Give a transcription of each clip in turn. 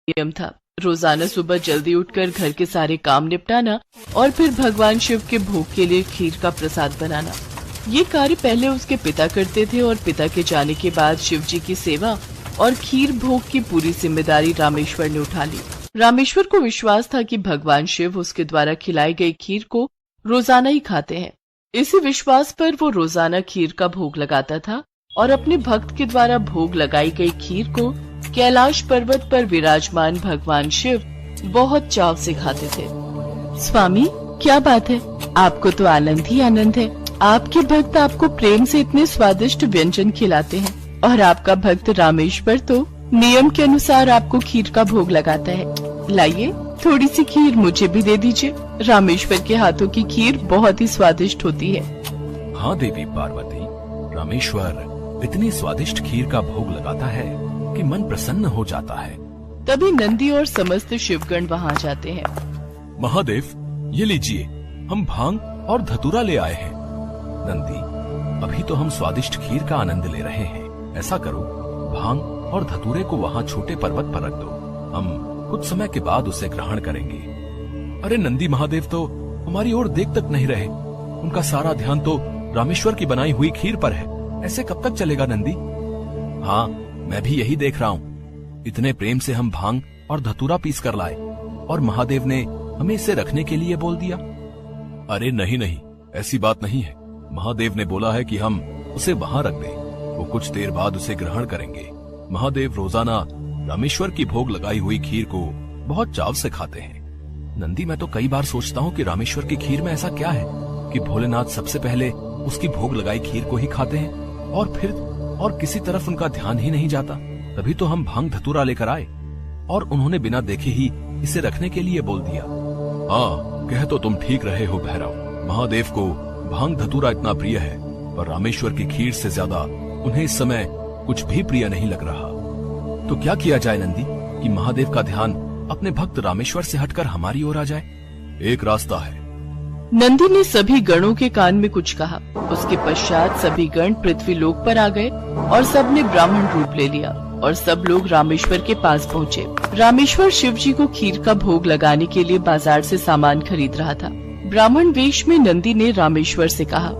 नियम था। रोजाना सुबह जल्दी उठकर घर के सारे काम निपटाना और फिर भगवान शिव के भोग के लिए खीर का प्रसाद बनाना। ये कार्य पहले उसके पिता करते थे और पिता के जाने के बाद शिव जी की सेवा और खीर भोग की पूरी जिम्मेदारी रामेश्वर ने उठा ली। रामेश्वर को विश्वास था कि भगवान शिव उसके द्वारा खिलाई गई खीर को रोजाना ही खाते हैं। इसी विश्वास पर वो रोजाना खीर का भोग लगाता था और अपने भक्त के द्वारा भोग लगाई गई खीर को कैलाश पर्वत पर विराजमान भगवान शिव बहुत चाव से खाते थे। स्वामी, क्या बात है, आपको तो आनंद ही आनंद है। आपके भक्त आपको प्रेम से इतने स्वादिष्ट व्यंजन खिलाते हैं और आपका भक्त रामेश्वर तो नियम के अनुसार आपको खीर का भोग लगाता है। लाइए, थोड़ी सी खीर मुझे भी दे दीजिए। रामेश्वर के हाथों की खीर बहुत ही स्वादिष्ट होती है। हाँ देवी पार्वती, रामेश्वर इतनी स्वादिष्ट खीर का भोग लगाता है कि मन प्रसन्न हो जाता है। तभी नंदी और समस्त शिवगण वहाँ जाते हैं। महादेव, ये लीजिए, हम भांग और धतूरा ले आए हैं। नंदी, अभी तो हम स्वादिष्ट खीर का आनंद ले रहे हैं। ऐसा करो, भांग और धतूरे को वहाँ छोटे पर्वत पर रख दो। हम कुछ समय के बाद उसे ग्रहण करेंगे। अरे नंदी महादेव तो हमारी ओर देख तक नहीं रहे। उनका सारा ध्यान तो रामेश्वर की बनाई हुई खीर पर है। ऐसे कब तक चलेगा नंदी? हाँ, मैं भी यही देख रहा हूँ। इतने प्रेम से हम भांग और धतूरा पीस कर लाए और महादेव ने हमें इसे रखने के लिए बोल दिया। अरे नहीं नहीं, ऐसी बात नहीं है। महादेव ने बोला है कि हम उसे वहाँ रख दें। वो कुछ देर बाद उसे ग्रहण करेंगे। महादेव रोजाना रामेश्वर की भोग लगाई हुई खीर को बहुत चाव से खाते हैं। नंदी, मैं तो कई बार सोचता हूँ कि रामेश्वर की खीर में ऐसा क्या है कि भोलेनाथ सबसे पहले उसकी भोग लगाई खीर को ही खाते हैं और फिर और किसी तरफ उनका ध्यान ही नहीं जाता। तभी तो हम भांग धतूरा लेकर आए और उन्होंने बिना देखे ही इसे रखने के लिए बोल दिया। हाँ, कह तो तुम ठीक रहे हो भैरव। महादेव को भांग धतूरा इतना प्रिय है, पर रामेश्वर की खीर से ज्यादा उन्हें इस समय कुछ भी प्रिय नहीं लग रहा। तो क्या किया जाए नंदी कि महादेव का ध्यान अपने भक्त रामेश्वर से हटकर हमारी ओर आ जाए? एक रास्ता है। नंदी ने सभी गणों के कान में कुछ कहा। उसके पश्चात सभी गण पृथ्वी लोक पर आ गए और सबने ब्राह्मण रूप ले लिया और सब लोग रामेश्वर के पास पहुँचे। रामेश्वर शिव जी को खीर का भोग लगाने के लिए बाजार से सामान खरीद रहा था। ब्राह्मण वेश में नंदी ने रामेश्वर से कहा,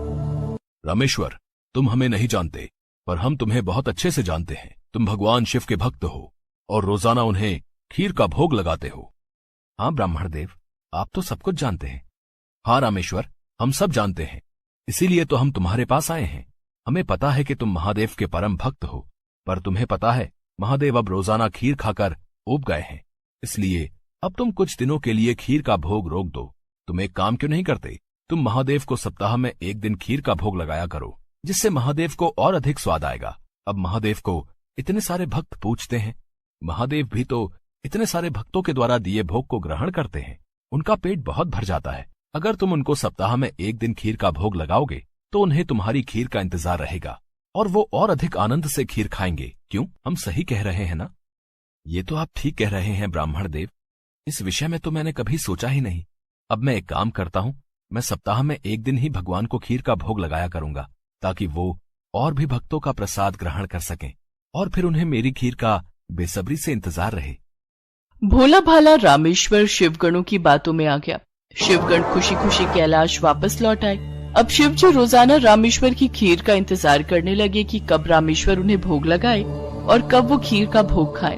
रामेश्वर, तुम हमें नहीं जानते, पर हम तुम्हें बहुत अच्छे से जानते हैं। तुम भगवान शिव के भक्त हो और रोजाना उन्हें खीर का भोग लगाते हो। हाँ ब्राह्मण देव, आप तो सब कुछ जानते हैं। हाँ रामेश्वर, हम सब जानते हैं, इसीलिए तो हम तुम्हारे पास आए हैं। हमें पता है कि तुम महादेव के परम भक्त हो, पर तुम्हें पता है महादेव अब रोजाना खीर खाकर ऊब गए हैं। इसलिए अब तुम कुछ दिनों के लिए खीर का भोग रोक दो। तुम एक काम क्यों नहीं करते? तुम महादेव को सप्ताह में एक दिन खीर का भोग लगाया करो, जिससे महादेव को और अधिक स्वाद आएगा। अब महादेव को इतने सारे भक्त पूजते हैं। महादेव भी तो इतने सारे भक्तों के द्वारा दिए भोग को ग्रहण करते हैं। उनका पेट बहुत भर जाता है। अगर तुम उनको सप्ताह में एक दिन खीर का भोग लगाओगे तो उन्हें तुम्हारी खीर का इंतजार रहेगा और वो और अधिक आनंद से खीर खाएंगे। क्यों, हम सही कह रहे हैं ना? ये तो आप ठीक कह रहे हैं ब्राह्मण देव। इस विषय में तो मैंने कभी सोचा ही नहीं। अब मैं एक काम करता हूँ, मैं सप्ताह में एक दिन ही भगवान को खीर का भोग लगाया करूंगा, ताकि वो और भी भक्तों का प्रसाद ग्रहण कर सकें और फिर उन्हें मेरी खीर का बेसब्री से इंतजार रहे। भोला भाला रामेश्वर शिवगणों की बातों में आ गया। शिवगण खुशी खुशी कैलाश वापस लौट आए। अब शिव जी रोजाना रामेश्वर की खीर का इंतजार करने लगे कि कब रामेश्वर उन्हें भोग लगाए और कब वो खीर का भोग खाए।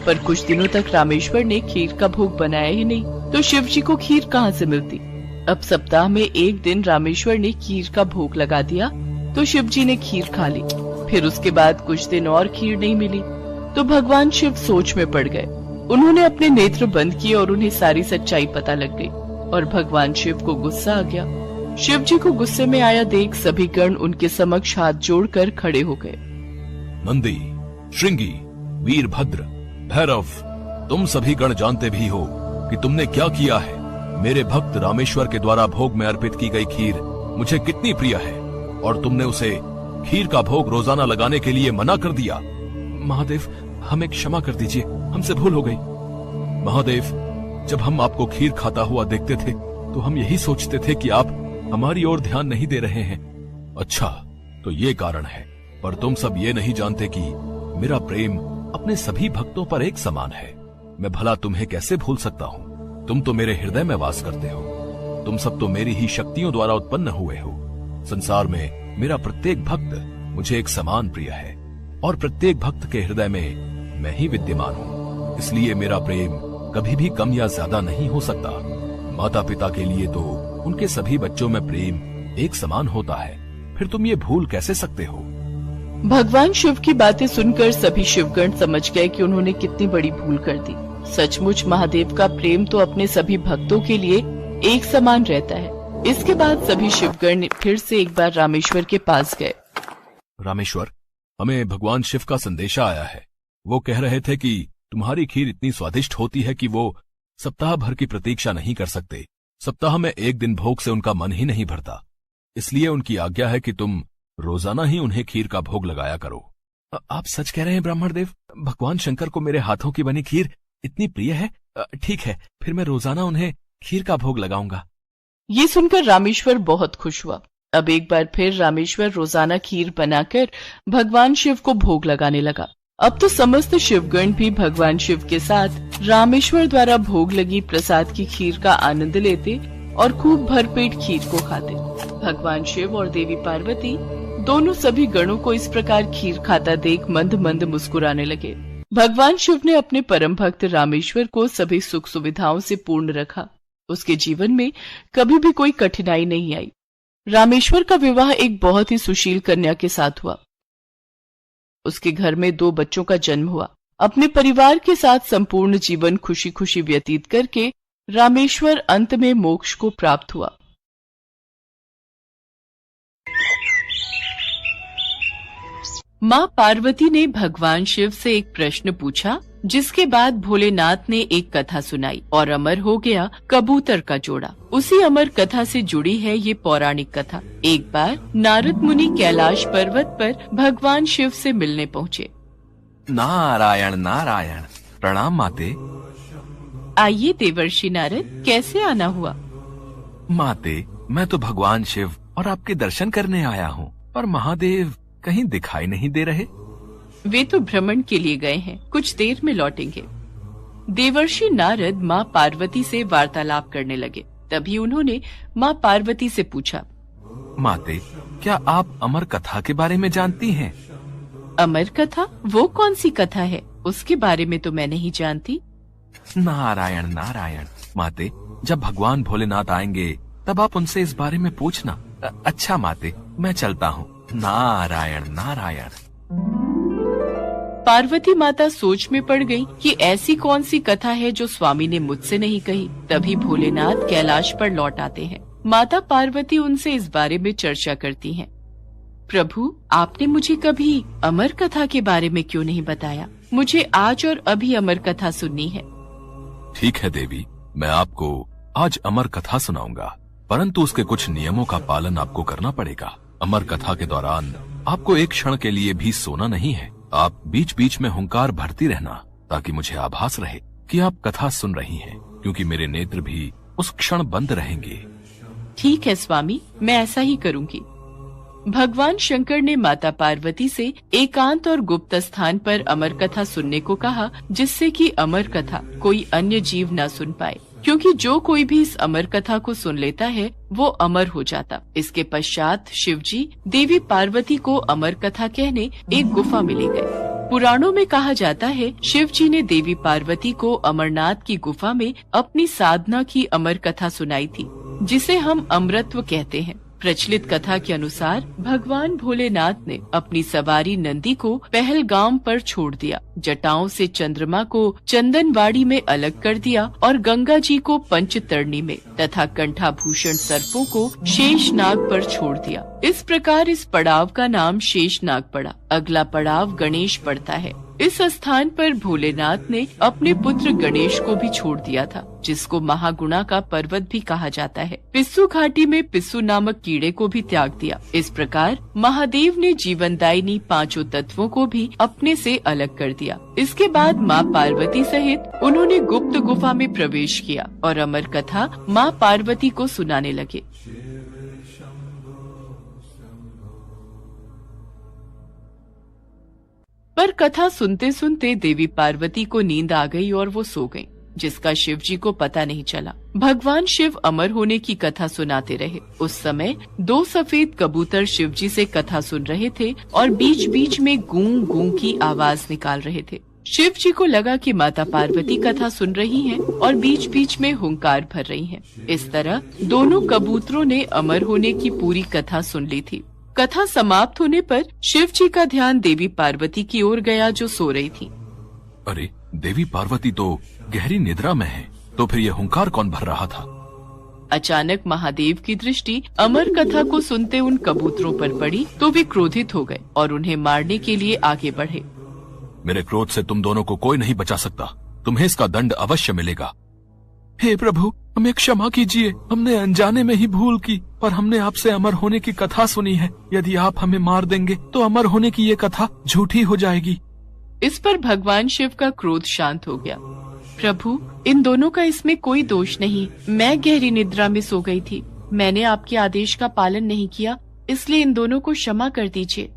पर कुछ दिनों तक रामेश्वर ने खीर का भोग बनाया ही नहीं, तो शिव जी को खीर कहाँ से मिलती। अब सप्ताह में एक दिन रामेश्वर ने खीर का भोग लगा दिया तो शिव जी ने खीर खा ली। फिर उसके बाद कुछ दिन और खीर नहीं मिली तो भगवान शिव सोच में पड़ गए। उन्होंने अपने नेत्र बंद किए और उन्हें सारी सच्चाई पता लग गई और भगवान शिव को गुस्सा आ गया। शिव जी को गुस्से में आया देख सभी गण उनके समक्ष हाथ जोड़कर खड़े हो गए। नंदी, श्रृंगी, वीरभद्र, भैरव, तुम सभी गण जानते भी हो कि तुमने क्या किया है। मेरे भक्त रामेश्वर के द्वारा भोग में अर्पित की गई खीर मुझे कितनी प्रिय है और तुमने उसे खीर का भोग रोजाना लगाने के लिए मना कर दिया। महादेव, हमें क्षमा कर दीजिए, हमसे भूल हो गई। महादेव, जब हम आपको खीर खाता हुआ देखते थे तो हम यही सोचते थे कि आप हमारी ओर ध्यान नहीं दे रहे हैं। अच्छा, तो ये कारण है, पर तुम सब ये नहीं जानते कि मेरा प्रेम अपने सभी भक्तों पर एक समान है। मैं भला तुम्हें कैसे भूल सकता हूँ? तुम तो मेरे हृदय में वास करते हो। तुम सब तो मेरी ही शक्तियों द्वारा उत्पन्न हुए हो। संसार में मेरा प्रत्येक भक्त मुझे एक समान प्रिय है और प्रत्येक भक्त के हृदय में मैं ही विद्यमान हूँ। इसलिए मेरा प्रेम कभी भी कम या ज्यादा नहीं हो सकता। माता पिता के लिए तो उनके सभी बच्चों में प्रेम एक समान होता है, फिर तुम ये भूल कैसे सकते हो? भगवान शिव की बातें सुनकर सभी शिवगण समझ गए कि उन्होंने कितनी बड़ी भूल कर दी। सचमुच महादेव का प्रेम तो अपने सभी भक्तों के लिए एक समान रहता है। इसके बाद सभी शिवगण फिर से एक बार रामेश्वर के पास गए। रामेश्वर, हमें भगवान शिव का संदेशा आया है। वो कह रहे थे कि तुम्हारी खीर इतनी स्वादिष्ट होती है कि वो सप्ताह भर की प्रतीक्षा नहीं कर सकते। सप्ताह में एक दिन भोग से उनका मन ही नहीं भरता। इसलिए उनकी आज्ञा है कि तुम रोजाना ही उन्हें खीर का भोग लगाया करो। आप सच कह रहे हैं ब्राह्मण देव? भगवान शंकर को मेरे हाथों की बनी खीर इतनी प्रिय है? ठीक है, फिर मैं रोजाना उन्हें खीर का भोग लगाऊंगा। ये सुनकर रामेश्वर बहुत खुश हुआ। अब एक बार फिर रामेश्वर रोजाना खीर बनाकर भगवान शिव को भोग लगाने लगा। अब तो समस्त शिवगण भी भगवान शिव के साथ रामेश्वर द्वारा भोग लगी प्रसाद की खीर का आनंद लेते और खूब भरपेट खीर को खाते। भगवान शिव और देवी पार्वती दोनों सभी गणों को इस प्रकार खीर खाता देख मंद मंद मुस्कुराने लगे। भगवान शिव ने अपने परम भक्त रामेश्वर को सभी सुख सुविधाओं से पूर्ण रखा। उसके जीवन में कभी भी कोई कठिनाई नहीं आई। रामेश्वर का विवाह एक बहुत ही सुशील कन्या के साथ हुआ। उसके घर में 2 बच्चों का जन्म हुआ। अपने परिवार के साथ संपूर्ण जीवन खुशी खुशी व्यतीत करके रामेश्वर अंत में मोक्ष को प्राप्त हुआ। मां पार्वती ने भगवान शिव से एक प्रश्न पूछा, जिसके बाद भोलेनाथ ने एक कथा सुनाई और अमर हो गया कबूतर का जोड़ा। उसी अमर कथा से जुड़ी है ये पौराणिक कथा। एक बार नारद मुनि कैलाश पर्वत पर भगवान शिव से मिलने पहुँचे। नारायण नारायण, प्रणाम माते। आइए देवर्षि नारद, कैसे आना हुआ? माते, मैं तो भगवान शिव और आपके दर्शन करने आया हूँ, पर महादेव कहीं दिखाई नहीं दे रहे। वे तो भ्रमण के लिए गए हैं, कुछ देर में लौटेंगे। देवर्षि नारद माँ पार्वती से वार्तालाप करने लगे। तभी उन्होंने माँ पार्वती से पूछा, माते, क्या आप अमर कथा के बारे में जानती हैं? अमर कथा? वो कौन सी कथा है? उसके बारे में तो मैं नहीं जानती। नारायण नारायण, माते, जब भगवान भोलेनाथ आएंगे तब आप उनसे इस बारे में पूछना। अच्छा माते, मैं चलता हूँ। नारायण नारायण। पार्वती माता सोच में पड़ गई कि ऐसी कौन सी कथा है जो स्वामी ने मुझसे नहीं कही। तभी भोलेनाथ कैलाश पर लौट आते हैं। माता पार्वती उनसे इस बारे में चर्चा करती हैं। प्रभु, आपने मुझे कभी अमर कथा के बारे में क्यों नहीं बताया? मुझे आज और अभी अमर कथा सुननी है। ठीक है देवी, मैं आपको आज अमर कथा सुनाऊंगा, परंतु उसके कुछ नियमों का पालन आपको करना पड़ेगा। अमर कथा के दौरान आपको एक क्षण के लिए भी सोना नहीं है। आप बीच बीच में हुंकार भरती रहना, ताकि मुझे आभास रहे कि आप कथा सुन रही हैं, क्योंकि मेरे नेत्र भी उस क्षण बंद रहेंगे। ठीक है स्वामी, मैं ऐसा ही करूंगी। भगवान शंकर ने माता पार्वती से एकांत और गुप्त स्थान पर अमर कथा सुनने को कहा, जिससे कि अमर कथा कोई अन्य जीव न सुन पाए, क्योंकि जो कोई भी इस अमर कथा को सुन लेता है वो अमर हो जाता। इसके पश्चात शिवजी देवी पार्वती को अमर कथा कहने एक गुफा में ले गए। पुराणों में कहा जाता है शिवजी ने देवी पार्वती को अमरनाथ की गुफा में अपनी साधना की अमर कथा सुनाई थी, जिसे हम अमृतत्व कहते हैं। प्रचलित कथा के अनुसार भगवान भोलेनाथ ने अपनी सवारी नंदी को पहलगाम पर छोड़ दिया, जटाओं से चंद्रमा को चंदनवाड़ी में अलग कर दिया और गंगा जी को पंचतरणी में तथा कंठाभूषण सर्पों को शेषनाग पर छोड़ दिया। इस प्रकार इस पड़ाव का नाम शेषनाग पड़ा। अगला पड़ाव गणेश पड़ता है। इस स्थान पर भोलेनाथ ने अपने पुत्र गणेश को भी छोड़ दिया था, जिसको महागुणा का पर्वत भी कहा जाता है। पिस्सू घाटी में पिस्सू नामक कीड़े को भी त्याग दिया। इस प्रकार महादेव ने जीवनदायिनी 5 तत्वों को भी अपने से अलग कर दिया। इसके बाद माँ पार्वती सहित उन्होंने गुप्त गुफा में प्रवेश किया और अमर कथा माँ पार्वती को सुनाने लगे। पर कथा सुनते सुनते देवी पार्वती को नींद आ गई और वो सो गईं, जिसका शिव जी को पता नहीं चला। भगवान शिव अमर होने की कथा सुनाते रहे। उस समय 2 सफेद कबूतर शिव जी से कथा सुन रहे थे और बीच बीच में गूं गूं की आवाज निकाल रहे थे। शिव जी को लगा कि माता पार्वती कथा सुन रही हैं और बीच बीच में हुंकार भर रही हैं। इस तरह दोनों कबूतरों ने अमर होने की पूरी कथा सुन ली थी। कथा समाप्त होने पर शिव जी का ध्यान देवी पार्वती की ओर गया, जो सो रही थी। अरे, देवी पार्वती तो गहरी निद्रा में है, तो फिर यह हुंकार कौन भर रहा था? अचानक महादेव की दृष्टि अमर कथा को सुनते उन कबूतरों पर पड़ी तो वे क्रोधित हो गए और उन्हें मारने के लिए आगे बढ़े। मेरे क्रोध से तुम दोनों को कोई नहीं बचा सकता, तुम्हें इसका दंड अवश्य मिलेगा। हे प्रभु, हमें क्षमा कीजिए, हमने अनजाने में ही भूल की, पर हमने आपसे अमर होने की कथा सुनी है। यदि आप हमें मार देंगे तो अमर होने की ये कथा झूठी हो जाएगी। इस पर भगवान शिव का क्रोध शांत हो गया। प्रभु, इन दोनों का इसमें कोई दोष नहीं। मैं गहरी निद्रा में सो गई थी। मैंने आपके आदेश का पालन नहीं किया, इसलिए इन दोनों को क्षमा कर दीजिए।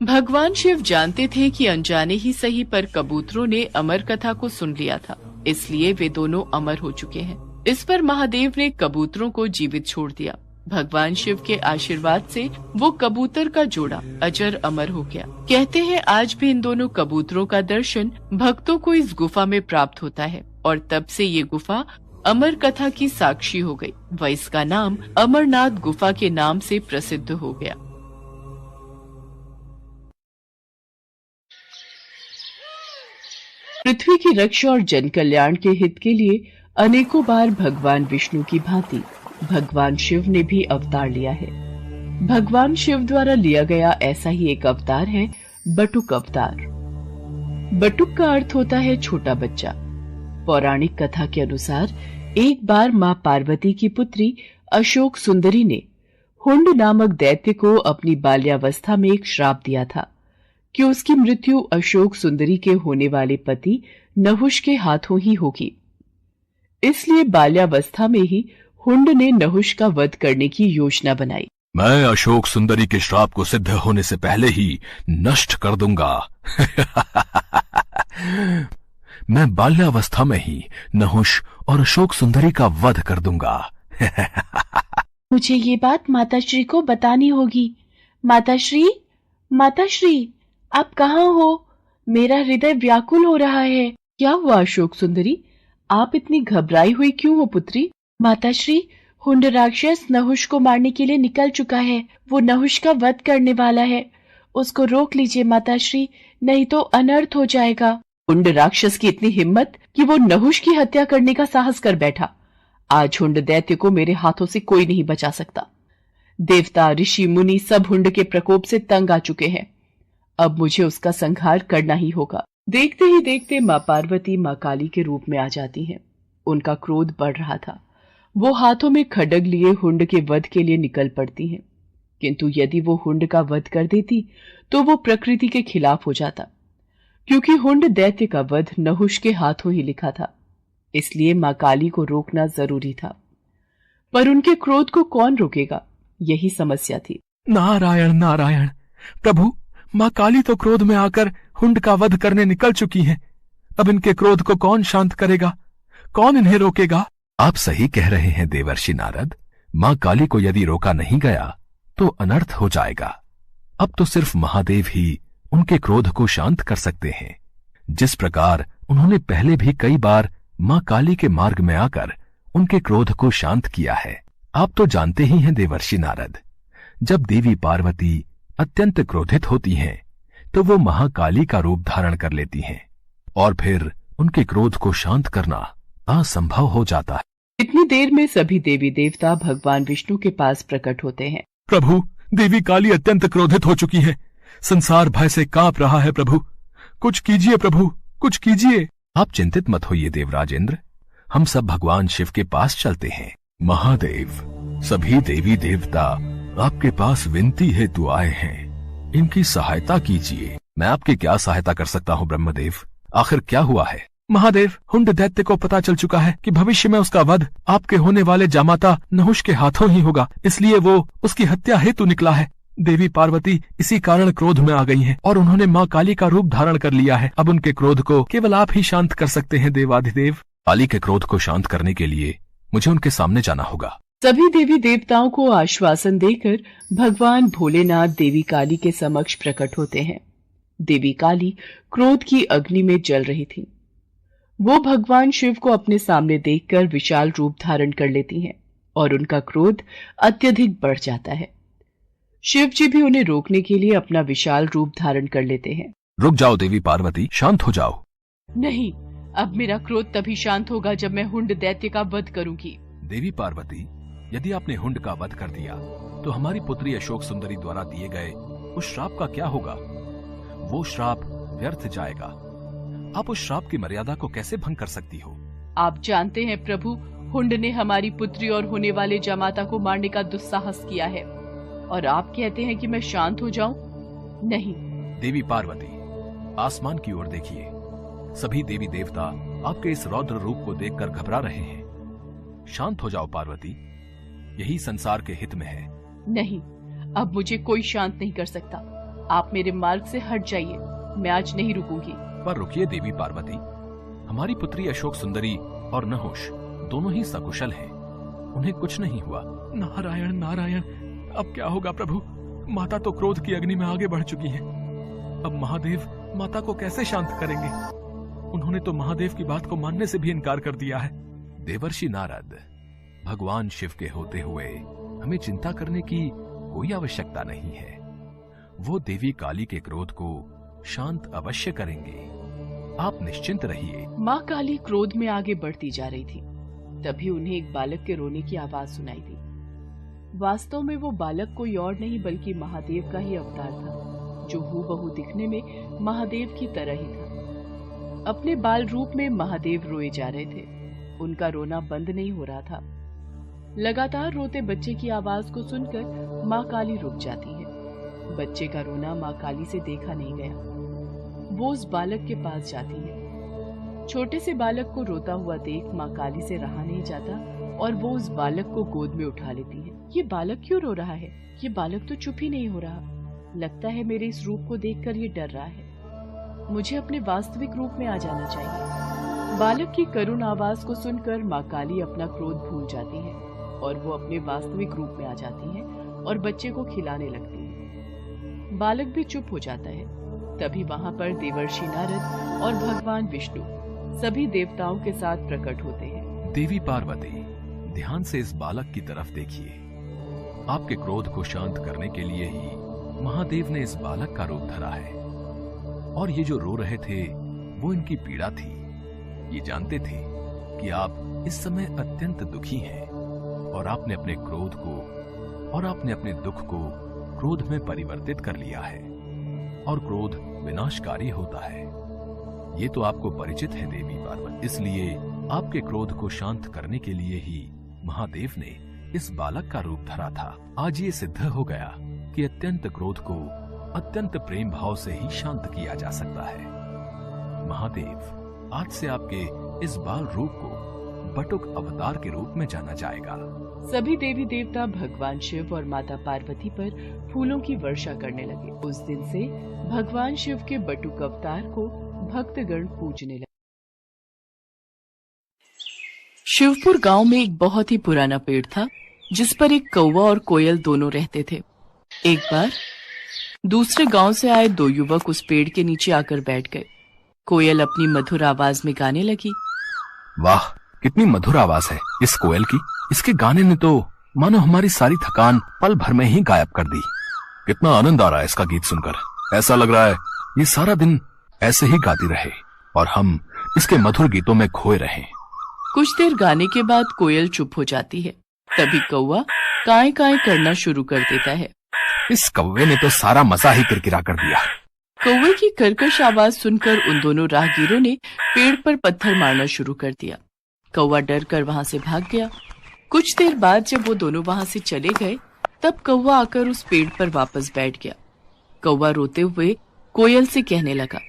भगवान शिव जानते थे कि अनजाने ही सही पर कबूतरों ने अमर कथा को सुन लिया था, इसलिए वे दोनों अमर हो चुके हैं। इस पर महादेव ने कबूतरों को जीवित छोड़ दिया। भगवान शिव के आशीर्वाद से वो कबूतर का जोड़ा अजर अमर हो गया। कहते हैं आज भी इन दोनों कबूतरों का दर्शन भक्तों को इस गुफा में प्राप्त होता है और तब से ये गुफा अमर कथा की साक्षी हो गई व इसका नाम अमरनाथ गुफा के नाम से प्रसिद्ध हो गया। पृथ्वी की रक्षा और जन कल्याण के हित के लिए अनेकों बार भगवान विष्णु की भांति भगवान शिव ने भी अवतार लिया है। भगवान शिव द्वारा लिया गया ऐसा ही एक अवतार है बटुक अवतार। बटुक का अर्थ होता है छोटा बच्चा। पौराणिक कथा के अनुसार एक बार मां पार्वती की पुत्री अशोक सुंदरी ने हुंड नामक दैत्य को अपनी बाल्यावस्था में एक श्राप दिया था कि उसकी मृत्यु अशोक सुंदरी के होने वाले पति नहुष के हाथों ही होगी। इसलिए बाल्यावस्था में ही हुंड ने नहुष का वध करने की योजना बनाई। मैं अशोक सुंदरी के श्राप को सिद्ध होने से पहले ही नष्ट कर दूंगा। मैं बाल्यावस्था में ही नहुष और अशोक सुंदरी का वध कर दूंगा। मुझे ये बात माताश्री को बतानी होगी। माताश्री, माताश्री, आप कहाँ हो? मेरा हृदय व्याकुल हो रहा है। क्या हुआ अशोक सुंदरी? आप इतनी घबराई हुई क्यों हो पुत्री? माताश्री, हुंड राक्षस नहुष को मारने के लिए निकल चुका है। वो नहुष का वध करने वाला है। उसको रोक लीजिए माताश्री, नहीं तो अनर्थ हो जाएगा। हुंड राक्षस की इतनी हिम्मत कि वो नहुष की हत्या करने का साहस कर बैठा। आज हुंड दैत्य को मेरे हाथों से कोई नहीं बचा सकता। देवता, ऋषि, मुनि सब हुंड के प्रकोप से तंग आ चुके हैं। अब मुझे उसका संहार करना ही होगा। देखते ही देखते मां पार्वती मां काली के रूप में आ जाती हैं। उनका क्रोध बढ़ रहा था। वो हाथों में खड्ग लिए हुंड के वध के लिए निकल पड़ती हैं। किंतु यदि वो हुंड का वध कर देती तो वो प्रकृति के खिलाफ हो जाता, क्योंकि हुंड दैत्य का वध नहुष के हाथों ही लिखा था। इसलिए मां काली को रोकना जरूरी था। पर उनके क्रोध को कौन रोकेगा, यही समस्या थी। नारायण नारायण। प्रभु, मां काली तो क्रोध में आकर हुंड का वध करने निकल चुकी हैं। अब इनके क्रोध को कौन शांत करेगा? कौन इन्हें रोकेगा? आप सही कह रहे हैं देवर्षि नारद। मां काली को यदि रोका नहीं गया तो अनर्थ हो जाएगा। अब तो सिर्फ महादेव ही उनके क्रोध को शांत कर सकते हैं, जिस प्रकार उन्होंने पहले भी कई बार मां काली के मार्ग में आकर उनके क्रोध को शांत किया है। आप तो जानते ही हैं देवर्षि नारद, जब देवी पार्वती अत्यंत क्रोधित होती हैं तो वो महाकाली का रूप धारण कर लेती हैं और फिर उनके क्रोध को शांत करना असंभव हो जाता है। इतनी देर में सभी देवी देवता भगवान विष्णु के पास प्रकट होते हैं। प्रभु, देवी काली अत्यंत क्रोधित हो चुकी है। संसार भय से कांप रहा है। प्रभु, कुछ कीजिए। प्रभु, कुछ कीजिए। आप चिंतित मत होइए देवराजेंद्र, हम सब भगवान शिव के पास चलते हैं। महादेव, सभी देवी देवता आपके पास विनती हेतु आए हैं, इनकी सहायता कीजिए। मैं आपकी क्या सहायता कर सकता हूँ ब्रह्मदेव? आखिर क्या हुआ है? महादेव, हुंड दैत्य को पता चल चुका है कि भविष्य में उसका वध आपके होने वाले जामाता नहुष के हाथों ही होगा, इसलिए वो उसकी हत्या हेतु निकला है। देवी पार्वती इसी कारण क्रोध में आ गई हैं और उन्होंने माँ काली का रूप धारण कर लिया है। अब उनके क्रोध को केवल आप ही शांत कर सकते हैं देवाधिदेव। काली के क्रोध को शांत करने के लिए मुझे उनके सामने जाना होगा। सभी देवी देवताओं को आश्वासन देकर भगवान भोलेनाथ देवी काली के समक्ष प्रकट होते हैं। देवी काली क्रोध की अग्नि में जल रही थी। वो भगवान शिव को अपने सामने देखकर विशाल रूप धारण कर लेती हैं और उनका क्रोध अत्यधिक बढ़ जाता है। शिव जी भी उन्हें रोकने के लिए अपना विशाल रूप धारण कर लेते हैं। रुक जाओ देवी पार्वती, शांत हो जाओ। नहीं, अब मेरा क्रोध तभी शांत होगा जब मैं हुंड दैत्य का वध करूंगी। देवी पार्वती, यदि आपने हुंड का वध कर दिया तो हमारी पुत्री अशोक सुंदरी द्वारा दिए गए उस श्राप का क्या होगा? वो श्राप व्यर्थ जाएगा। आप उस श्राप की मर्यादा को कैसे भंग कर सकती हो? आप जानते हैं प्रभु, हुंड ने हमारी पुत्री और होने वाले जमाता को मारने का दुस्साहस किया है और आप कहते हैं कि मैं शांत हो जाऊं? नहीं। देवी पार्वती, आसमान की ओर देखिए। सभी देवी देवता आपके इस रौद्र रूप को देखकर घबरा रहे हैं। शांत हो जाओ पार्वती, यही संसार के हित में है। नहीं, अब मुझे कोई शांत नहीं कर सकता। आप मेरे मार्ग से हट जाइए, मैं आज नहीं रुकूंगी। पर रुकिए देवी पार्वती, हमारी पुत्री अशोक सुंदरी और नहुष दोनों ही सकुशल हैं। उन्हें कुछ नहीं हुआ। नारायण नारायण, अब क्या होगा प्रभु? माता तो क्रोध की अग्नि में आगे बढ़ चुकी हैं। अब महादेव माता को कैसे शांत करेंगे? उन्होंने तो महादेव की बात को मानने से भी इनकार कर दिया है। देवर्षि नारद, भगवान शिव के होते हुए हमें चिंता करने की कोई आवश्यकता नहीं है। वो देवी काली के क्रोध को शांत अवश्य करेंगे। आप निश्चिंत रहिए। माँ काली क्रोध में आगे बढ़ती जा रही थी। तभी उन्हें एक बालक के रोने की आवाज सुनाई दी। वास्तव में वो बालक कोई और नहीं बल्कि महादेव का ही अवतार था, जो हूबहू दिखने में महादेव की तरह ही था। अपने बाल रूप में महादेव रोए जा रहे थे। उनका रोना बंद नहीं हो रहा था। लगातार रोते बच्चे की आवाज को सुनकर माँ काली रुक जाती है। बच्चे का रोना माँ काली से देखा नहीं गया। वो उस बालक के पास जाती है। छोटे से बालक को रोता हुआ देख माँ काली से रहा नहीं जाता और वो उस बालक को गोद में उठा लेती है। ये बालक क्यों रो रहा है? ये बालक तो चुप ही नहीं हो रहा। लगता है मेरे इस रूप को देखकर ये डर रहा है। मुझे अपने वास्तविक रूप में आ जाना चाहिए। बालक की करुण आवाज को सुनकर माँ काली अपना क्रोध भूल जाती है और वो अपने वास्तविक रूप में आ जाती है और बच्चे को खिलाने लगती है। बालक भी चुप हो जाता है। तभी वहाँ पर देवर्षि नारद और भगवान विष्णु सभी देवताओं के साथ प्रकट होते हैं। देवी पार्वती, ध्यान से इस बालक की तरफ देखिए। आपके क्रोध को शांत करने के लिए ही महादेव ने इस बालक का रूप धरा है और ये जो रो रहे थे वो इनकी पीड़ा थी। ये जानते थे कि आप इस समय अत्यंत दुखी हैं और आपने अपने क्रोध को और आपने अपने दुख को क्रोध में परिवर्तित कर लिया है और क्रोध विनाशकारी होता है। ये तो आपको परिचित है देवी पार्वती। इसलिए आपके क्रोध को शांत करने के लिए ही महादेव ने इस बालक का रूप धरा था। आज ये सिद्ध हो गया कि अत्यंत क्रोध को अत्यंत प्रेम भाव से ही शांत किया जा सकता है। महादेव, आज से आपके इस बाल रूप को बटुक अवतार के रूप में जाना जाएगा। सभी देवी देवता भगवान शिव और माता पार्वती पर फूलों की वर्षा करने लगे। उस दिन से भगवान शिव के बटुक अवतार को भक्तगण पूजने लगे। शिवपुर गांव में एक बहुत ही पुराना पेड़ था जिस पर एक कौवा और कोयल दोनों रहते थे। एक बार दूसरे गांव से आए दो युवक उस पेड़ के नीचे आकर बैठ गए। कोयल अपनी मधुर आवाज में गाने लगी। वाह, कितनी मधुर आवाज है इस कोयल की। इसके गाने ने तो मानो हमारी सारी थकान पल भर में ही गायब कर दी। कितना आनंद आ रहा है इसका गीत सुनकर। ऐसा लग रहा है ये सारा दिन ऐसे ही गाती रहे और हम इसके मधुर गीतों में खोए रहें। कुछ देर गाने के बाद कोयल चुप हो जाती है। तभी कौवा काए काए करना शुरू कर देता है। इस कौवे ने तो सारा मजा ही किरकिरा कर दिया। कौवे की कर्कश आवाज सुनकर उन दोनों राहगीरों ने पेड़ पर पत्थर मारना शुरू कर दिया। कौवा डर कर वहाँ से भाग गया। कुछ देर बाद जब वो दोनों वहाँ से चले गए तब कौवा आकर उस पेड़ पर वापस बैठ गया। कौवा रोते हुए कोयल से कहने लगा,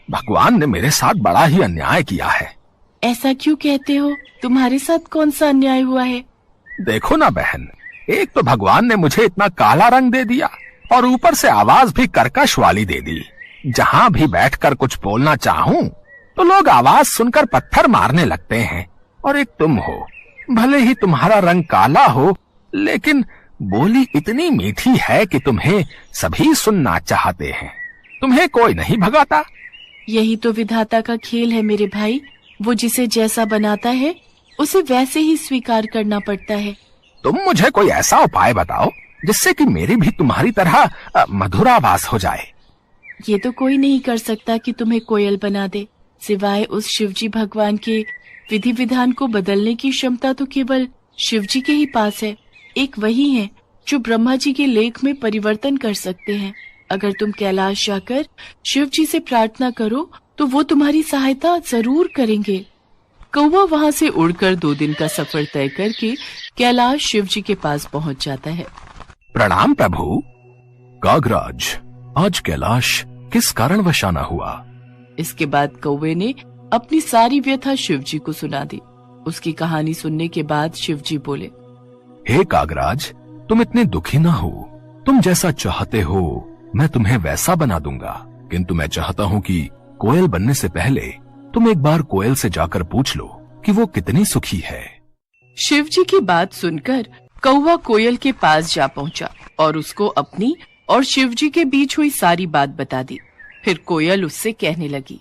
भगवान ने मेरे साथ बड़ा ही अन्याय किया है। ऐसा क्यों कहते हो? तुम्हारे साथ कौन सा अन्याय हुआ है? देखो ना बहन, एक तो भगवान ने मुझे इतना काला रंग दे दिया और ऊपर से आवाज भी कर्कश वाली दे दी। जहां भी बैठकर कुछ बोलना चाहूं तो लोग आवाज सुनकर पत्थर मारने लगते हैं। और एक तुम हो, भले ही तुम्हारा रंग काला हो, लेकिन बोली इतनी मीठी है कि तुम्हें सभी सुनना चाहते हैं। तुम्हें कोई नहीं भगाता। यही तो विधाता का खेल है मेरे भाई। वो जिसे जैसा बनाता है उसे वैसे ही स्वीकार करना पड़ता है। तुम मुझे कोई ऐसा उपाय बताओ जिससे कि मेरी भी तुम्हारी तरह मधुर आवाज हो जाए। ये तो कोई नहीं कर सकता कि तुम्हें कोयल बना दे, सिवाय उस शिवजी भगवान के विधि विधान को बदलने की क्षमता तो केवल शिवजी के ही पास है। एक वही है जो ब्रह्मा जी के लेख में परिवर्तन कर सकते हैं। अगर तुम कैलाश जाकर शिवजी से प्रार्थना करो तो वो तुम्हारी सहायता जरूर करेंगे। कौवा वहाँ से उड़कर 2 दिन का सफर तय करके कैलाश शिवजी के पास पहुँच जाता है। प्रणाम प्रभु। कागराज, आज कैलाश किस कारणवश आना हुआ? इसके बाद कौवे ने अपनी सारी व्यथा शिवजी को सुना दी। उसकी कहानी सुनने के बाद शिवजी बोले, हे कागराज, तुम इतने दुखी ना हो। तुम जैसा चाहते हो मैं तुम्हें वैसा बना दूंगा, किंतु मैं चाहता हूँ कि कोयल बनने से पहले तुम एक बार कोयल से जाकर पूछ लो कि वो कितनी सुखी है। शिवजी की बात सुनकर कौवा कोयल के पास जा पहुंचा और उसको अपनी और शिवजी के बीच हुई सारी बात बता दी। फिर कोयल उससे कहने लगी,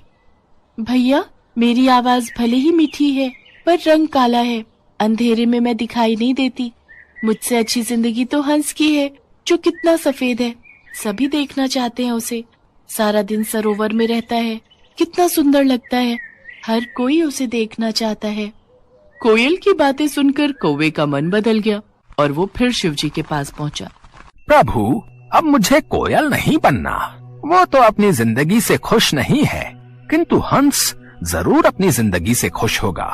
भैया, मेरी आवाज भले ही मीठी है पर रंग काला है। अंधेरे में मैं दिखाई नहीं देती। मुझसे अच्छी जिंदगी तो हंस की है, जो कितना सफेद है। सभी देखना चाहते हैं उसे। सारा दिन सरोवर में रहता है, कितना सुंदर लगता है। हर कोई उसे देखना चाहता है। कोयल की बातें सुनकर कौवे का मन बदल गया और वो फिर शिवजी के पास पहुंचा। प्रभु, अब मुझे कोयल नहीं बनना। वो तो अपनी जिंदगी से खुश नहीं है, किंतु हंस जरूर अपनी जिंदगी से खुश होगा।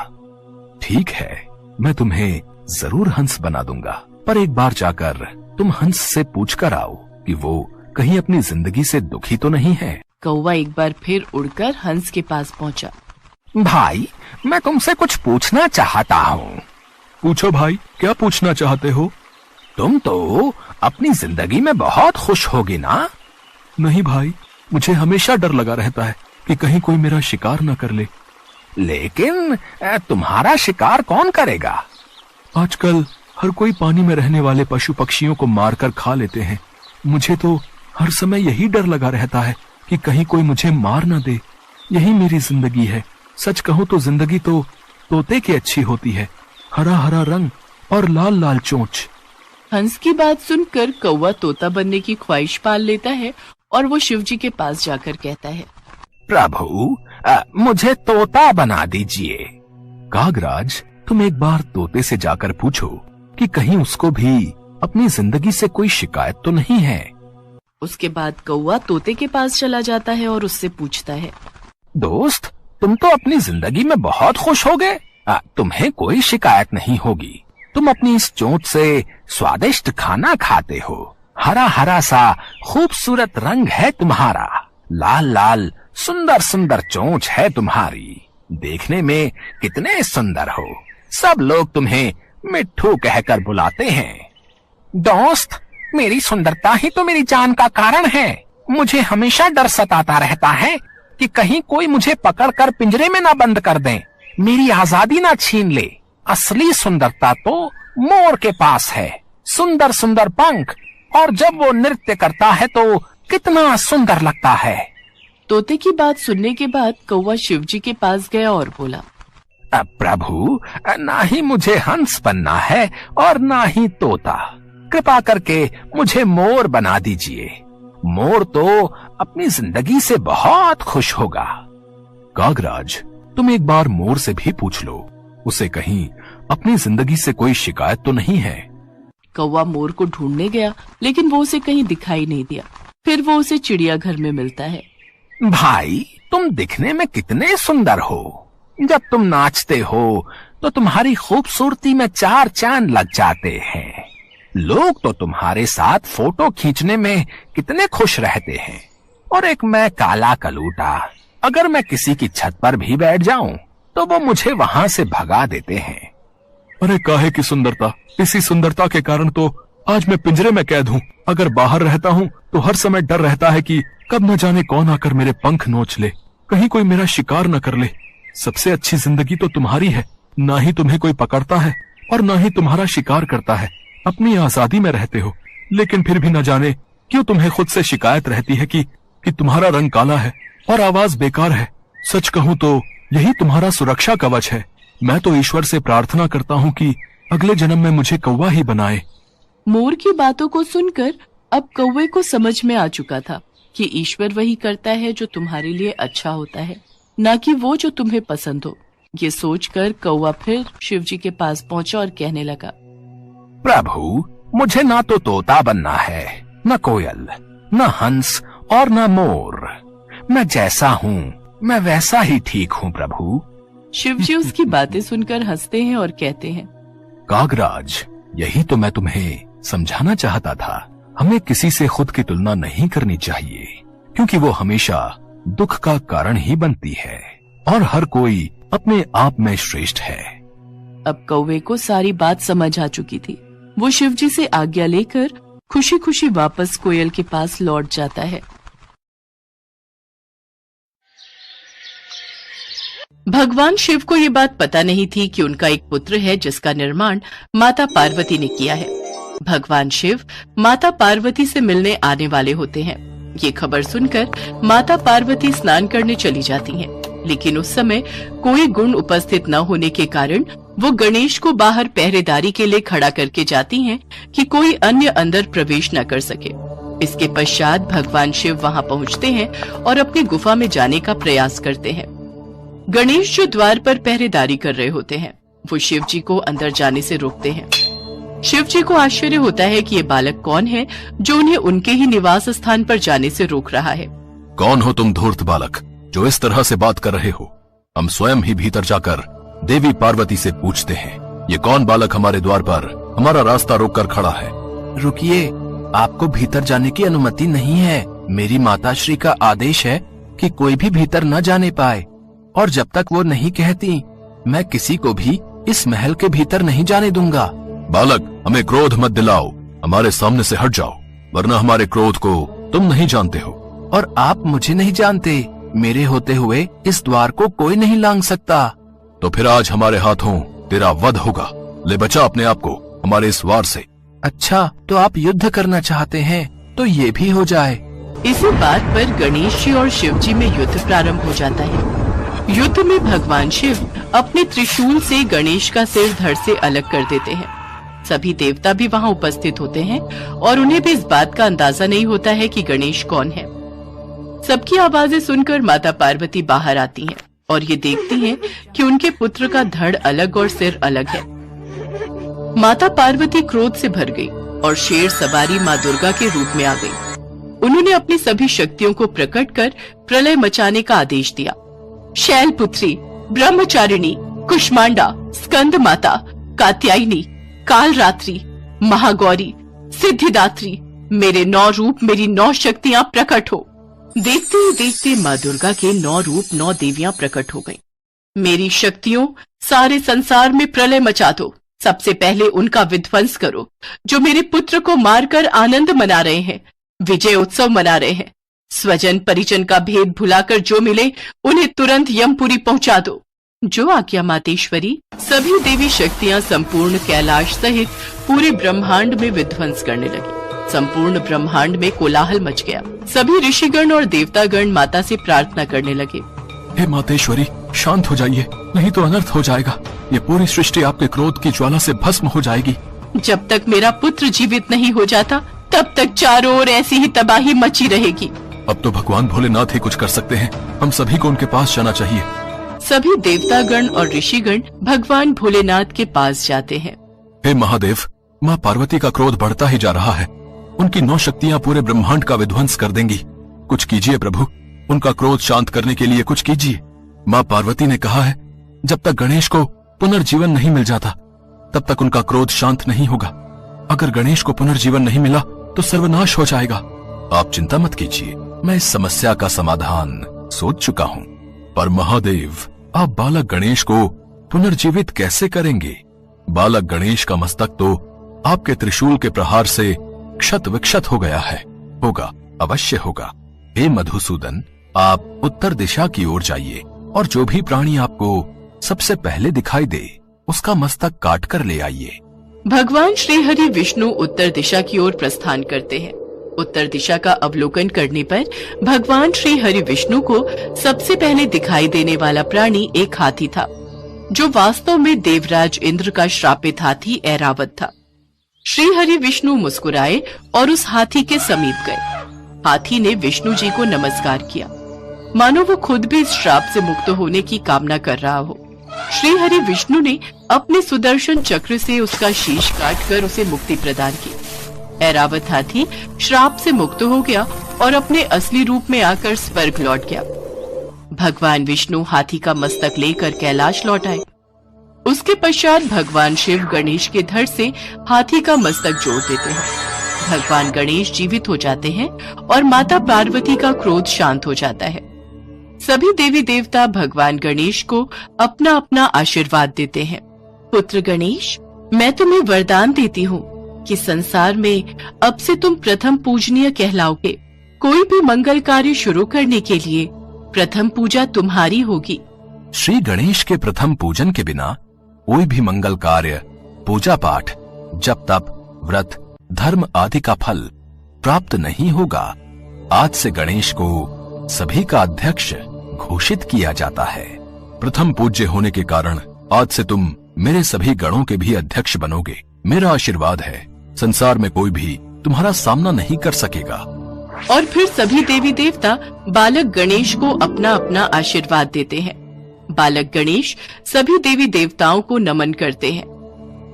ठीक है, मैं तुम्हें जरूर हंस बना दूंगा, पर एक बार जाकर तुम हंस से पूछ कर आओ कि वो कहीं अपनी जिंदगी से दुखी तो नहीं है। कौवा एक बार फिर उड़कर हंस के पास पहुंचा। भाई, मैं तुमसे कुछ पूछना चाहता हूँ। पूछो भाई, क्या पूछना चाहते हो? तुम तो अपनी जिंदगी में बहुत खुश होगी ना? नहीं भाई, मुझे हमेशा डर लगा रहता है कि कहीं कोई मेरा शिकार न कर ले। लेकिन तुम्हारा शिकार कौन करेगा? आजकल हर कोई पानी में रहने वाले पशु पक्षियों को मारकर खा लेते हैं। मुझे तो हर समय यही डर लगा रहता है कि कहीं कोई मुझे मार न दे। यही मेरी जिंदगी है। सच कहूं तो जिंदगी तो तोते की अच्छी होती है, हरा हरा रंग और लाल लाल चोंच। हंस की बात सुनकर कौवा तोता बनने की ख्वाहिश पाल लेता है और वो शिवजी के पास जाकर कहता है, प्रभु, मुझे तोता बना दीजिए। कागराज, तुम एक बार तोते से जाकर पूछो कि कहीं उसको भी अपनी जिंदगी से कोई शिकायत तो नहीं है। उसके बाद कौवा तोते के पास चला जाता है और उससे पूछता है, दोस्त, तुम तो अपनी जिंदगी में बहुत खुश हो गए। तुम्हें कोई शिकायत नहीं होगी। तुम अपनी इस चोंच से स्वादिष्ट खाना खाते हो। हरा हरा सा खूबसूरत रंग है तुम्हारा। लाल लाल सुंदर सुंदर चोंच है तुम्हारी। देखने में कितने सुंदर हो। सब लोग तुम्हें मिट्ठू कहकर बुलाते हैं। दोस्त, मेरी सुंदरता ही तो मेरी जान का कारण है। मुझे हमेशा डर सताता रहता है कि कहीं कोई मुझे पकड़कर पिंजरे में ना बंद कर दे, मेरी आजादी ना छीन ले। असली सुंदरता तो मोर के पास है। सुंदर सुंदर पंख, और जब वो नृत्य करता है तो कितना सुंदर लगता है। तोते की बात सुनने के बाद कौवा शिवजी के पास गया और बोला, प्रभु, ना ही मुझे हंस बनना है और ना ही तोता। कृपा करके मुझे मोर बना दीजिए। मोर तो अपनी जिंदगी से बहुत खुश होगा। कागराज, तुम एक बार मोर से भी पूछ लो, उसे कहीं अपनी जिंदगी से कोई शिकायत तो नहीं है। कौवा मोर को ढूंढने गया, लेकिन वो उसे कहीं दिखाई नहीं दिया। फिर वो उसे चिड़ियाघर में मिलता है। भाई, तुम दिखने में कितने सुंदर हो। जब तुम नाचते हो तो तुम्हारी खूबसूरती में 4 चांद लग जाते हैं। लोग तो तुम्हारे साथ फोटो खींचने में कितने खुश रहते हैं। और एक मैं काला कलूटा, अगर मैं किसी की छत पर भी बैठ जाऊं तो वो मुझे वहां से भगा देते हैं। अरे काहे की सुंदरता, इसी सुंदरता के कारण तो आज मैं पिंजरे में कैद हूँ। अगर बाहर रहता हूँ तो हर समय डर रहता है कि कब न जाने कौन आकर मेरे पंख नोच ले, कहीं कोई मेरा शिकार न कर ले। सबसे अच्छी जिंदगी तो तुम्हारी है, ना ही तुम्हें कोई पकड़ता है और ना ही तुम्हारा शिकार करता है। अपनी आजादी में रहते हो, लेकिन फिर भी न जाने क्यों तुम्हें खुद से शिकायत रहती है कि तुम्हारा रंग काला है और आवाज बेकार है। सच कहूँ तो यही तुम्हारा सुरक्षा कवच है। मैं तो ईश्वर से प्रार्थना करता हूँ कि अगले जन्म में मुझे कौवा ही बनाए। मोर की बातों को सुनकर अब कौवे को समझ में आ चुका था कि ईश्वर वही करता है जो तुम्हारे लिए अच्छा होता है, ना कि वो जो तुम्हें पसंद हो। ये सोचकर कौवा फिर शिवजी के पास पहुंचा और कहने लगा, प्रभु, मुझे ना तो तोता बनना है, न कोयल, न हंस और न मोर। मैं जैसा हूँ मैं वैसा ही ठीक हूँ प्रभु। शिवजी उसकी बातें सुनकर हंसते हैं और कहते हैं, कागराज, यही तो मैं तुम्हें समझाना चाहता था। हमें किसी से खुद की तुलना नहीं करनी चाहिए, क्योंकि वो हमेशा दुख का कारण ही बनती है और हर कोई अपने आप में श्रेष्ठ है। अब कौवे को सारी बात समझ आ चुकी थी। वो शिवजी से आज्ञा लेकर खुशी खुशी वापस कोयल के पास लौट जाता है। भगवान शिव को ये बात पता नहीं थी कि उनका एक पुत्र है जिसका निर्माण माता पार्वती ने किया है। भगवान शिव माता पार्वती से मिलने आने वाले होते हैं। ये खबर सुनकर माता पार्वती स्नान करने चली जाती हैं, लेकिन उस समय कोई गुण उपस्थित न होने के कारण वो गणेश को बाहर पहरेदारी के लिए खड़ा करके जाती हैं कि कोई अन्य अंदर प्रवेश न कर सके। इसके पश्चात भगवान शिव वहां पहुंचते हैं और अपनी गुफा में जाने का प्रयास करते हैं। गणेश जो द्वार पर पहरेदारी कर रहे होते हैं, वो शिव जी को अंदर जाने से रोकते हैं। शिव जी को आश्चर्य होता है कि ये बालक कौन है जो उन्हें उनके ही निवास स्थान पर जाने से रोक रहा है। कौन हो तुम धूर्त बालक, जो इस तरह से बात कर रहे हो? हम स्वयं ही भीतर जाकर देवी पार्वती से पूछते हैं, ये कौन बालक हमारे द्वार पर हमारा रास्ता रोक कर खड़ा है? रुकिए, आपको भीतर जाने की अनुमति नहीं है। मेरी माता श्री का आदेश है कि कोई भी भीतर न जाने पाए, और जब तक वो नहीं कहती मैं किसी को भी इस महल के भीतर नहीं जाने दूंगा। बालक, हमें क्रोध मत दिलाओ, हमारे सामने से हट जाओ, वरना हमारे क्रोध को तुम नहीं जानते हो। और आप मुझे नहीं जानते। मेरे होते हुए इस द्वार को कोई नहीं लांघ सकता। तो फिर आज हमारे हाथों तेरा वध होगा। ले बचा अपने आप को हमारे इस वार से। अच्छा, तो आप युद्ध करना चाहते हैं तो ये भी हो जाए। इसी बात पर गणेश जी और शिव जी में युद्ध प्रारंभ हो जाता है। युद्ध में भगवान शिव अपने त्रिशूल से गणेश का सिर धड़ से अलग कर देते हैं। सभी देवता भी वहां उपस्थित होते हैं और उन्हें भी इस बात का अंदाजा नहीं होता है कि गणेश कौन है। सबकी आवाजें सुनकर माता पार्वती बाहर आती हैं और ये देखती हैं कि उनके पुत्र का धड़ अलग और सिर अलग है। माता पार्वती क्रोध से भर गई और शेर सवारी माँ दुर्गा के रूप में आ गई। उन्होंने अपनी सभी शक्तियों को प्रकट कर प्रलय मचाने का आदेश दिया। शैलपुत्री, ब्रह्मचारिणी, कुष्मांडा, स्कंद माता, कात्यायनी, कालरात्रि, महागौरी, सिद्धिदात्री, मेरे 9 रूप, मेरी 9 शक्तियां प्रकट हो। देखते ही देखते माँ दुर्गा के 9 रूप 9 देवियां प्रकट हो गईं। मेरी शक्तियों, सारे संसार में प्रलय मचा दो। सबसे पहले उनका विध्वंस करो जो मेरे पुत्र को मारकर आनंद मना रहे हैं, विजय उत्सव मना रहे हैं। स्वजन परिजन का भेद भुलाकर जो मिले उन्हें तुरंत यमपुरी पहुंचा दो। जो आज्ञा मातेश्वरी। सभी देवी शक्तियां संपूर्ण कैलाश सहित पूरे ब्रह्मांड में विध्वंस करने लगी। संपूर्ण ब्रह्मांड में कोलाहल मच गया। सभी ऋषिगण और देवतागण माता से प्रार्थना करने लगे, हे मातेश्वरी, शांत हो जाइए, नहीं तो अनर्थ हो जाएगा। ये पूरी सृष्टि आपके क्रोध की ज्वाला से भस्म हो जाएगी। जब तक मेरा पुत्र जीवित नहीं हो जाता तब तक चारों ओर ऐसी ही तबाही मची रहेगी। अब तो भगवान भोलेनाथ ही कुछ कर सकते हैं। हम सभी को उनके पास जाना चाहिए। सभी देवतागण और ऋषिगण भगवान भोलेनाथ के पास जाते हैं। हे महादेव, माँ पार्वती का क्रोध बढ़ता ही जा रहा है। उनकी 9 शक्तियाँ पूरे ब्रह्मांड का विध्वंस कर देंगी। कुछ कीजिए प्रभु, उनका क्रोध शांत करने के लिए कुछ कीजिए। माँ पार्वती ने कहा है, जब तक गणेश को पुनर्जीवन नहीं मिल जाता तब तक उनका क्रोध शांत नहीं होगा। अगर गणेश को पुनर्जीवन नहीं मिला तो सर्वनाश हो जाएगा। आप चिंता मत कीजिए, मैं इस समस्या का समाधान सोच चुका हूँ। पर महादेव, आप बालक गणेश को पुनर्जीवित कैसे करेंगे? बालक गणेश का मस्तक तो आपके त्रिशूल के प्रहार से क्षत विक्षत हो गया है। होगा, अवश्य होगा। हे मधुसूदन, आप उत्तर दिशा की ओर जाइए और जो भी प्राणी आपको सबसे पहले दिखाई दे उसका मस्तक काट कर ले आइए। भगवान श्री हरि विष्णु उत्तर दिशा की ओर प्रस्थान करते हैं। उत्तर दिशा का अवलोकन करने पर भगवान श्री हरि विष्णु को सबसे पहले दिखाई देने वाला प्राणी एक हाथी था, जो वास्तव में देवराज इंद्र का श्रापित हाथी ऐरावत था। श्री हरि विष्णु मुस्कुराए और उस हाथी के समीप गए। हाथी ने विष्णु जी को नमस्कार किया, मानो वो खुद भी इस श्राप से मुक्त होने की कामना कर रहा हो। श्री हरि विष्णु ने अपने सुदर्शन चक्र से उसका शीश काटकर उसे मुक्ति प्रदान की। ऐरावत हाथी श्राप से मुक्त हो गया और अपने असली रूप में आकर स्वर्ग लौट गया। भगवान विष्णु हाथी का मस्तक लेकर कैलाश लौट आए। उसके पश्चात भगवान शिव गणेश के धड़ से हाथी का मस्तक जोड़ देते हैं। भगवान गणेश जीवित हो जाते हैं और माता पार्वती का क्रोध शांत हो जाता है। सभी देवी देवता भगवान गणेश को अपना अपना आशीर्वाद देते हैं। पुत्र गणेश, मैं तुम्हें वरदान देती हूँ कि संसार में अब से तुम प्रथम पूजनीय कहलाओगे। कोई भी मंगल कार्य शुरू करने के लिए प्रथम पूजा तुम्हारी होगी। श्री गणेश के प्रथम पूजन के बिना कोई भी मंगल कार्य, पूजा पाठ, जप तप, व्रत, धर्म आदि का फल प्राप्त नहीं होगा। आज से गणेश को सभी का अध्यक्ष घोषित किया जाता है। प्रथम पूज्य होने के कारण आज से तुम मेरे सभी गणों के भी अध्यक्ष बनोगे। मेरा आशीर्वाद है, संसार में कोई भी तुम्हारा सामना नहीं कर सकेगा। और फिर सभी देवी देवता बालक गणेश को अपना अपना आशीर्वाद देते हैं। बालक गणेश सभी देवी देवताओं को नमन करते हैं।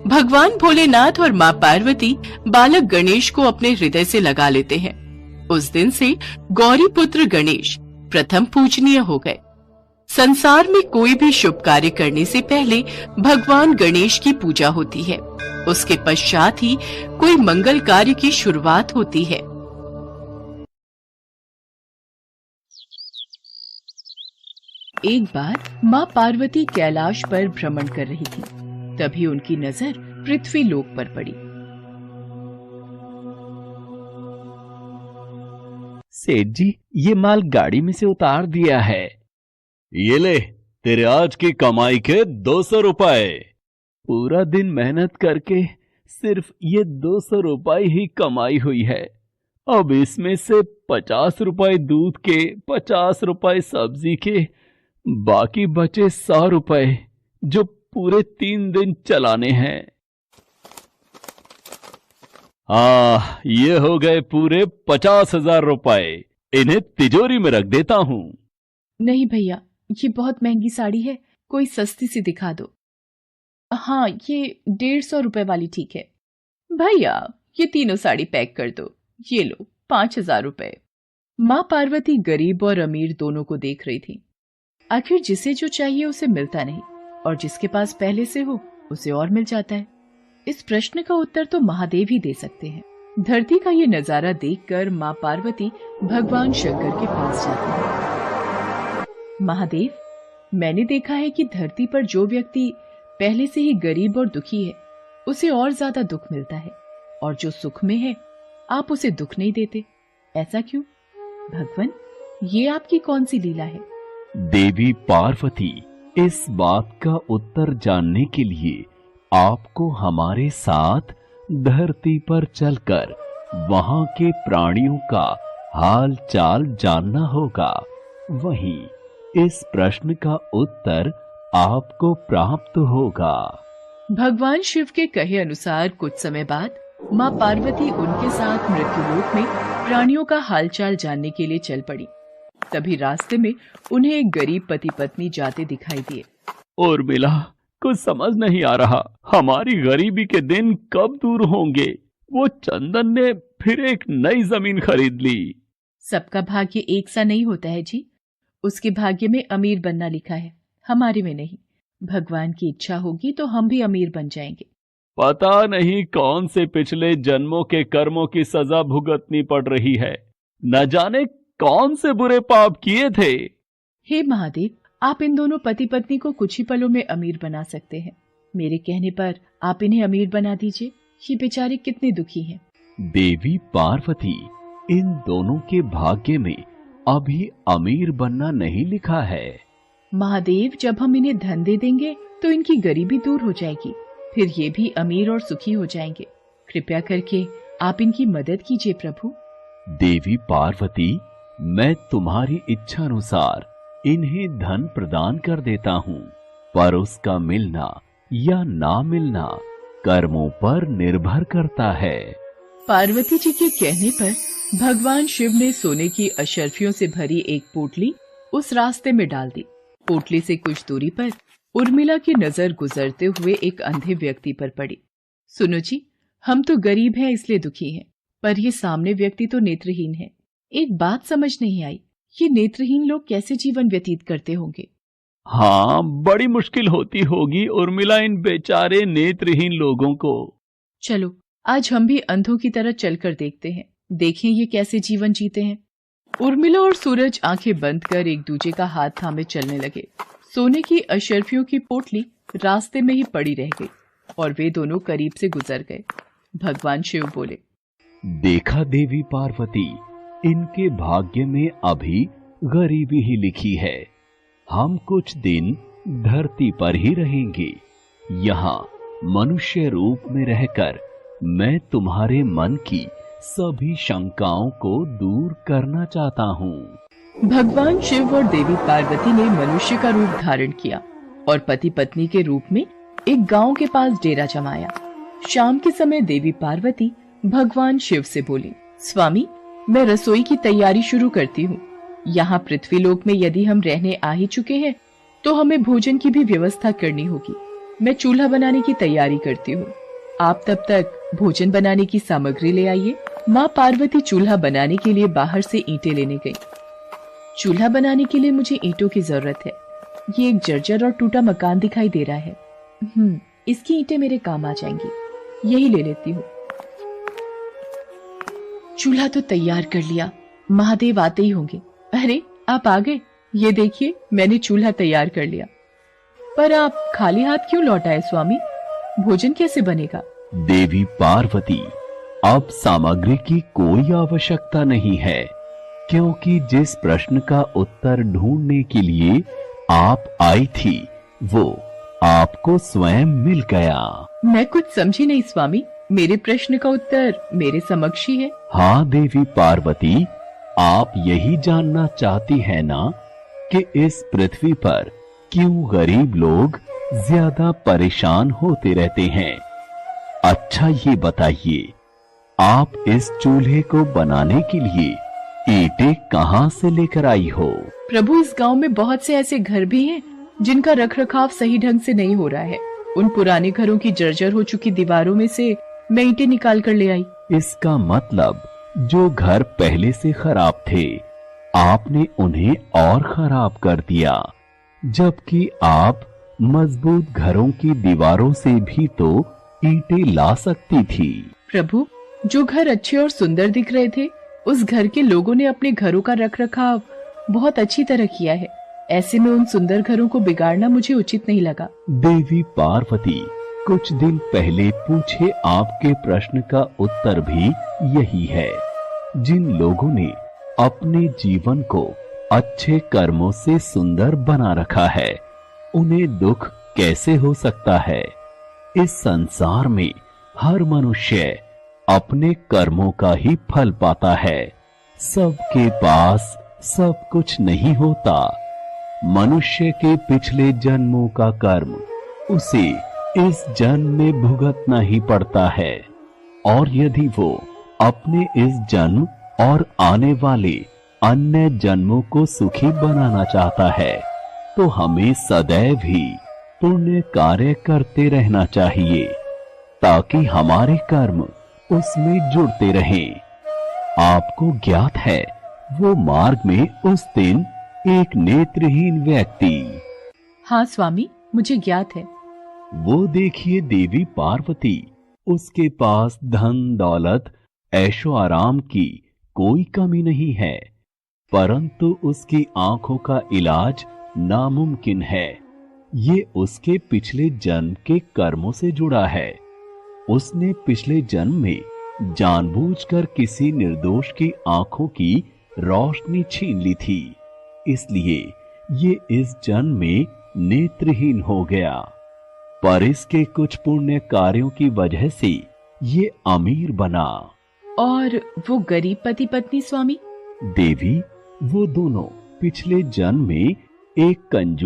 भगवान भोलेनाथ और माँ पार्वती बालक गणेश को अपने हृदय से लगा लेते हैं। उस दिन से गौरी पुत्र गणेश प्रथम पूजनीय हो गए। संसार में कोई भी शुभ कार्य करने से पहले भगवान गणेश की पूजा होती है। उसके पश्चात ही कोई मंगल कार्य की शुरुआत होती है। एक बार माँ पार्वती कैलाश पर भ्रमण कर रही थी। तभी उनकी नजर पृथ्वी लोक पर पड़ी। सेठ जी, ये माल गाड़ी में से उतार दिया है। ये ले, तेरे आज की कमाई के 200 रुपए। पूरा दिन मेहनत करके सिर्फ ये 200 रुपए ही कमाई हुई है। अब इसमें से 50 रुपए दूध के, 50 रुपए सब्जी के, बाकी बचे 100 रुपए जो पूरे 3 दिन चलाने हैं। ये हो गए पूरे 50,000 रुपए। इन्हें तिजोरी में रख देता हूँ। नहीं भैया, ये बहुत महंगी साड़ी है, कोई सस्ती सी दिखा दो। हाँ, ये 150 रुपए वाली ठीक है। भैया, ये तीनों साड़ी पैक कर दो। ये लो 5,000 रुपए। माँ पार्वती गरीब और अमीर दोनों को देख रही थी। आखिर जिसे जो चाहिए उसे मिलता नहीं, और जिसके पास पहले से हो उसे और मिल जाता है। इस प्रश्न का उत्तर तो महादेव ही दे सकते हैं। धरती का ये नजारा देखकर माँ पार्वती भगवान शंकर के पास जाती है। महादेव, मैंने देखा है कि धरती पर जो व्यक्ति पहले से ही गरीब और दुखी है उसे और ज्यादा दुख मिलता है, और जो सुख में है आप उसे दुख नहीं देते। ऐसा क्यों? भगवान, ये आपकी कौन सी लीला है? देवी पार्वती, इस बात का उत्तर जानने के लिए आपको हमारे साथ धरती पर चलकर वहां के प्राणियों का हाल चाल जानना होगा। वहीं इस प्रश्न का उत्तर आपको प्राप्त होगा। भगवान शिव के कहे अनुसार कुछ समय बाद माँ पार्वती उनके साथ मृत्युलोक में प्राणियों का हालचाल जानने के लिए चल पड़ी। तभी रास्ते में उन्हें एक गरीब पति पत्नी जाते दिखाई दिए। और मिला, कुछ समझ नहीं आ रहा, हमारी गरीबी के दिन कब दूर होंगे। वो चंदन ने फिर एक नई जमीन खरीद ली। सबका भाग्य एक सा नहीं होता है जी। उसके भाग्य में अमीर बनना लिखा है, हमारे में नहीं। भगवान की इच्छा होगी तो हम भी अमीर बन जाएंगे। पता नहीं कौन से पिछले जन्मों के कर्मों की सजा भुगतनी पड़ रही है। न जाने कौन से बुरे पाप किए थे। हे महादेव, आप इन दोनों पति पत्नी को कुछ ही पलों में अमीर बना सकते हैं। मेरे कहने पर आप इन्हें अमीर बना दीजिए। ये बेचारे कितने दुखी हैं। देवी पार्वती, इन दोनों के भाग्य में अभी अमीर बनना नहीं लिखा है। महादेव, जब हम इन्हें धन दे देंगे तो इनकी गरीबी दूर हो जाएगी, फिर ये भी अमीर और सुखी हो जाएंगे। कृपया करके आप इनकी मदद कीजिए प्रभु। देवी पार्वती, मैं तुम्हारी इच्छा अनुसार इन्हें धन प्रदान कर देता हूँ, पर उसका मिलना या ना मिलना कर्मों पर निर्भर करता है। पार्वती जी के कहने पर भगवान शिव ने सोने की अशर्फियों से भरी एक पोटली उस रास्ते में डाल दी। पोटली से कुछ दूरी पर उर्मिला की नजर गुजरते हुए एक अंधे व्यक्ति पर पड़ी। सुनो जी, हम तो गरीब हैं इसलिए दुखी हैं, पर ये सामने व्यक्ति तो नेत्रहीन है। एक बात समझ नहीं आई, ये नेत्रहीन लोग कैसे जीवन व्यतीत करते होंगे? हाँ, बड़ी मुश्किल होती होगी उर्मिला इन बेचारे नेत्रहीन लोगों को। चलो आज हम भी अंधों की तरह चलकर देखते हैं, देखें ये कैसे जीवन जीते हैं। उर्मिला और सूरज आंखें बंद कर एक दूसरे का हाथ थामे चलने लगे। सोने की अशर्फियों की पोटली रास्ते में ही पड़ी रह गई और वे दोनों करीब से गुजर गए। भगवान शिव बोले, देखा देवी पार्वती, इनके भाग्य में अभी गरीबी ही लिखी है। हम कुछ दिन धरती पर ही रहेंगे। यहाँ मनुष्य रूप में रहकर मैं तुम्हारे मन की सभी शंकाओं को दूर करना चाहता हूँ। भगवान शिव और देवी पार्वती ने मनुष्य का रूप धारण किया और पति पत्नी के रूप में एक गांव के पास डेरा जमाया। शाम के समय देवी पार्वती भगवान शिव से बोली, स्वामी, मैं रसोई की तैयारी शुरू करती हूँ। यहाँ पृथ्वीलोक में यदि हम रहने आ ही चुके हैं तो हमें भोजन की भी व्यवस्था करनी होगी। मैं चूल्हा बनाने की तैयारी करती हूँ, आप तब तक भोजन बनाने की सामग्री ले आइए। माँ पार्वती चूल्हा बनाने के लिए बाहर से ईंटें लेने गई। चूल्हा बनाने के लिए मुझे ईंटों की जरूरत है। ये एक जर्जर और टूटा मकान दिखाई दे रहा है। इसकी ईंटें मेरे काम आ जाएंगी, यही ले लेती हूँ। चूल्हा तो तैयार कर लिया, महादेव आते ही होंगे। अरे आप आ गए, ये देखिए मैंने चूल्हा तैयार कर लिया। पर आप खाली हाथ क्यों लौट आए स्वामी? भोजन कैसे बनेगा? देवी पार्वती, अब सामग्री की कोई आवश्यकता नहीं है, क्योंकि जिस प्रश्न का उत्तर ढूंढने के लिए आप आई थी वो आपको स्वयं मिल गया। मैं कुछ समझी नहीं स्वामी, मेरे प्रश्न का उत्तर मेरे समक्ष ही है। हाँ देवी पार्वती, आप यही जानना चाहती है ना कि इस पृथ्वी पर क्यों गरीब लोग ज्यादा परेशान होते रहते हैं। अच्छा ये बताइए, आप इस चूल्हे को बनाने के लिए ईंटें कहाँ से लेकर आई हो? प्रभु, इस गांव में बहुत से ऐसे घर भी हैं जिनका रखरखाव सही ढंग से नहीं हो रहा है। उन पुराने घरों की जर्जर हो चुकी दीवारों में से मैं ईंटें निकाल कर ले आई। इसका मतलब जो घर पहले से खराब थे आपने उन्हें और खराब कर दिया, जबकि आप मजबूत घरों की दीवारों से भी तो ईंटें ला सकती थी। प्रभु, जो घर अच्छे और सुंदर दिख रहे थे उस घर के लोगों ने अपने घरों का रखरखाव बहुत अच्छी तरह किया है। ऐसे में उन सुंदर घरों को बिगाड़ना मुझे उचित नहीं लगा। देवी पार्वती, कुछ दिन पहले पूछे आपके प्रश्न का उत्तर भी यही है। जिन लोगों ने अपने जीवन को अच्छे कर्मों से सुंदर बना रखा है उन्हें दुख कैसे हो सकता है? इस संसार में हर मनुष्य अपने कर्मों का ही फल पाता है। सबके पास सब कुछ नहीं होता। मनुष्य के पिछले जन्मों का कर्म उसे इस जन्म में भुगतना ही पड़ता है, और यदि वो अपने इस जन्म और आने वाले अन्य जन्मों को सुखी बनाना चाहता है तो हमें सदैव ही पुण्य कार्य करते रहना चाहिए, ताकि हमारे कर्म उसमें जुड़ते रहें। आपको ज्ञात है वो मार्ग में उस दिन एक नेत्रहीन व्यक्ति। हाँ स्वामी, मुझे ज्ञात है। वो देखिए देवी पार्वती, उसके पास धन दौलत ऐशो आराम की कोई कमी नहीं है, परंतु उसकी आंखों का इलाज नामुमकिन है। ये उसके पिछले जन्म के कर्मों से जुड़ा है। उसने पिछले जन्म में जानबूझकर किसी निर्दोष की आंखों की रोशनी छीन ली थी, इसलिए ये इस जन्म में नेत्रहीन हो गया। पर इसके कुछ पुण्य कार्यों की वजह से ये अमीर बना। और वो गरीब पति पत्नी स्वामी? देवी, वो दोनों पिछले जन्म में एक कंजूस